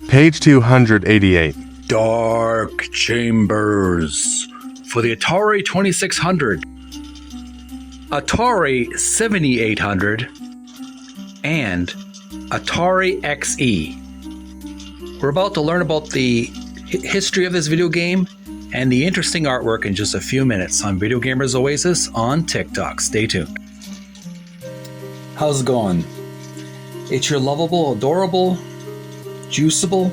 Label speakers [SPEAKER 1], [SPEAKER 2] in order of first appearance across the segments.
[SPEAKER 1] Page 288.
[SPEAKER 2] Dark Chambers for the Atari 2600, Atari 7800, and Atari XE. We're about to learn about the history of this video game and the interesting artwork in just a few minutes on Video Gamers Oasis on TikTok. Stay tuned. How's it going? It's your lovable, adorable, juiceable,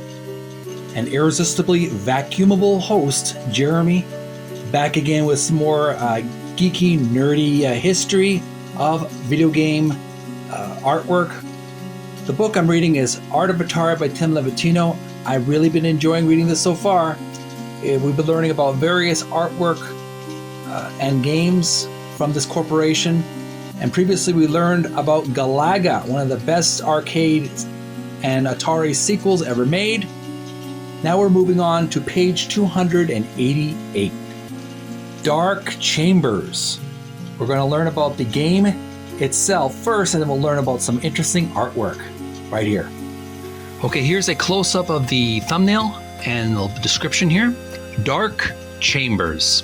[SPEAKER 2] and irresistibly vacuumable host, Jeremy, back again with some more geeky, nerdy history of video game artwork. The book I'm reading is Art of Atari by Tim Lapetino. I've really been enjoying reading this so far. We've been learning about various artwork and games from this corporation. And previously we learned about Galaga, one of the best arcade and Atari sequels ever made. Now we're moving on to page 288. Dark Chambers. We're going to learn about the game itself first, and then we'll learn about some interesting artwork right here. Okay, here's a close-up of the thumbnail and the description here. Dark Chambers.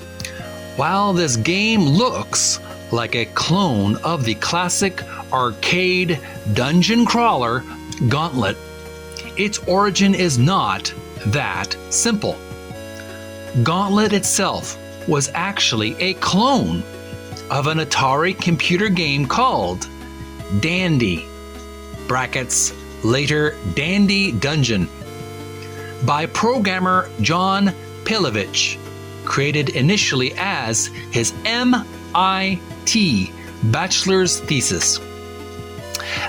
[SPEAKER 2] While this game looks like a clone of the classic arcade dungeon crawler Gauntlet, its origin is not that simple. Gauntlet itself was actually a clone of an Atari computer game called Dandy, brackets, later Dandy Dungeon, by programmer John Pilovich, created initially as his MIT bachelor's thesis.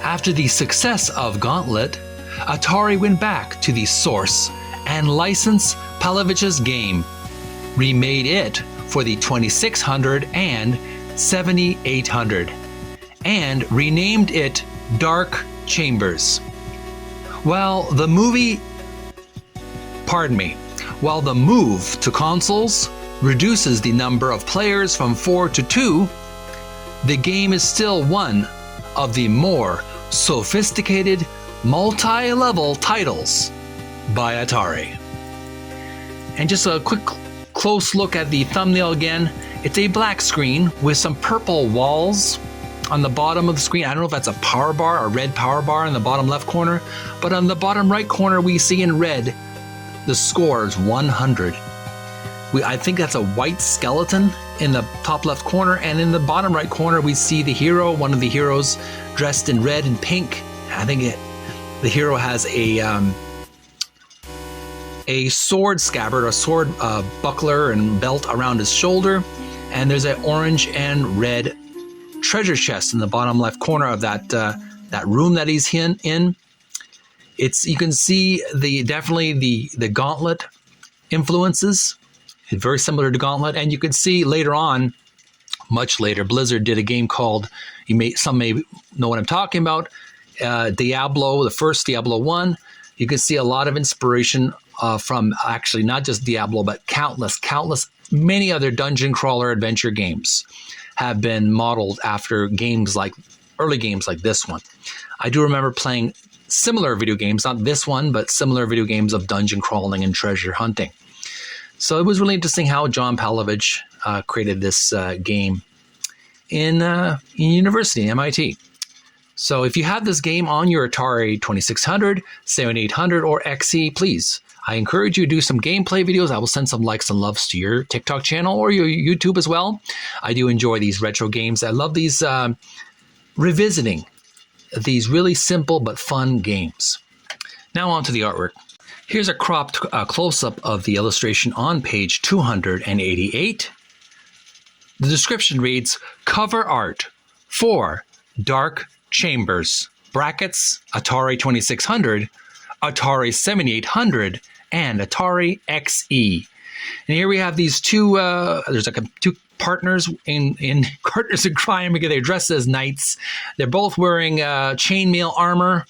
[SPEAKER 2] After the success of Gauntlet, Atari went back to the source and licensed Pilovich's game, remade it for the 2600 and 7800, and renamed it Dark Chambers. While the move to consoles reduces the number of players from 4 to 2, the game is still one of the more sophisticated multi-level titles by Atari. And just a quick close look at the thumbnail again. It's a black screen with some purple walls on the bottom of the screen. I don't know if that's a power bar, a red power bar in the bottom left corner, but on the bottom right corner we see in red the score is 100. I think that's a white skeleton in the top left corner, and in the bottom right corner we see the hero, one of the heroes dressed in red and pink. I think the hero has a sword scabbard, a sword buckler and belt around his shoulder, and there's an orange and red treasure chest in the bottom left corner of that room that he's in. You can see definitely the Gauntlet influences. It's very similar to Gauntlet, and you can see later on, much later, Blizzard did a game called, some may know what I'm talking about, Diablo, the first Diablo 1. You can see a lot of inspiration from actually not just Diablo, but countless, many other dungeon crawler adventure games have been modeled after early games like this one. I do remember playing similar video games, not this one, but similar video games of dungeon crawling and treasure hunting. So it was really interesting how John Pilovich created this game in university, MIT. So if you have this game on your Atari 2600, 7800, or XE, please, I encourage you to do some gameplay videos. I will send some likes and loves to your TikTok channel or your YouTube as well. I do enjoy these retro games. I love these revisiting these really simple but fun games. Now on to the artwork. Here's a cropped close-up of the illustration on page 288. The description reads, cover art for Dark Chambers, brackets, Atari 2600, Atari 7800, and Atari XE. And here we have these two, there's like two partners in Partners in Crime because they're dressed as knights. They're both wearing chainmail armor,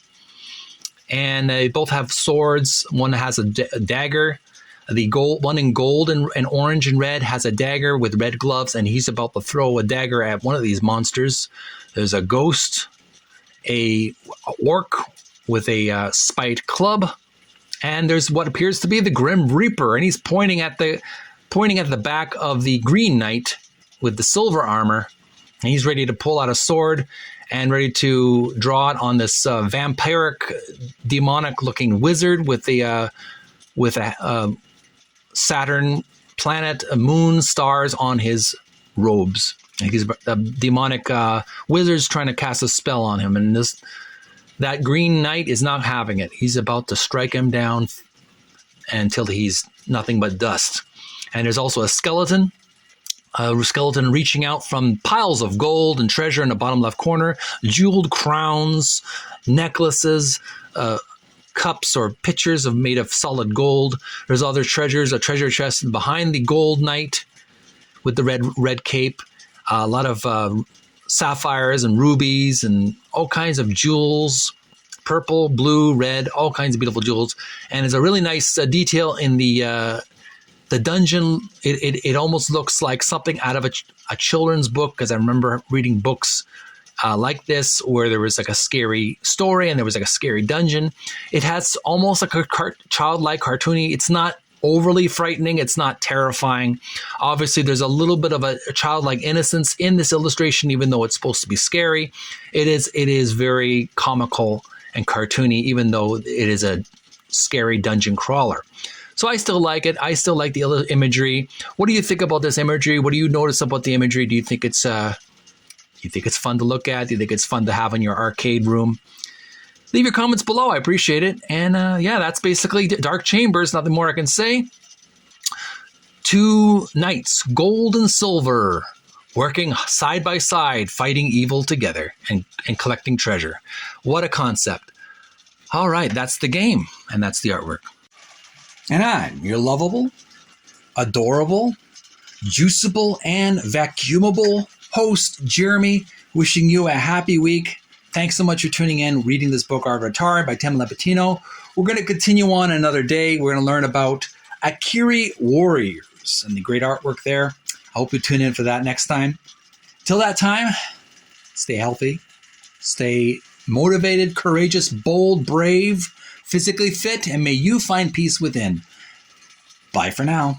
[SPEAKER 2] and they both have swords. One has a dagger. The one in gold and orange and red has a dagger with red gloves, and he's about to throw a dagger at one of these monsters. There's a ghost, a orc with a spiked club, And there's what appears to be the Grim Reaper, and he's pointing at the back of the Green Knight with the silver armor, and he's ready to pull out a sword and ready to draw it on this vampiric, demonic-looking wizard with a Saturn planet, a moon, stars on his robes. He's a demonic wizard's trying to cast a spell on him, and that Green Knight is not having it. He's about to strike him down until he's nothing but dust. And there's also a skeleton reaching out from piles of gold and treasure in the bottom left corner, jeweled crowns, necklaces, cups or pitchers made of solid gold. There's other treasures, a treasure chest behind the gold knight with the red cape, a lot of sapphires and rubies and all kinds of jewels, purple, blue, red, all kinds of beautiful jewels. And there's a really nice detail in the dungeon. It almost looks like something out of a children's book, because I remember reading books like this where there was like a scary story and there was like a scary dungeon. It has almost like a childlike cartoony. It's not overly frightening. It's not terrifying. Obviously, there's a little bit of a childlike innocence in this illustration, even though it's supposed to be scary. It is very comical and cartoony, even though it is a scary dungeon crawler. So I still like it. I still like the imagery. What do you think about this imagery? What do you notice about the imagery? Do you think it's fun to look at? Do you think it's fun to have in your arcade room? Leave your comments below. I appreciate it. And yeah, that's basically Dark Chambers. Nothing more I can say. Two knights, gold and silver, working side by side, fighting evil together and collecting treasure. What a concept. All right, that's the game. And that's the artwork. And I'm your lovable, adorable, juiceable, and vacuumable host, Jeremy, wishing you a happy week. Thanks so much for tuning in, reading this book, Art of Atari by Tim Lapetino. We're going to continue on another day. We're going to learn about Akiri Warriors and the great artwork there. I hope you tune in for that next time. Till that time, stay healthy, stay motivated, courageous, bold, brave, physically fit, and may you find peace within. Bye for now.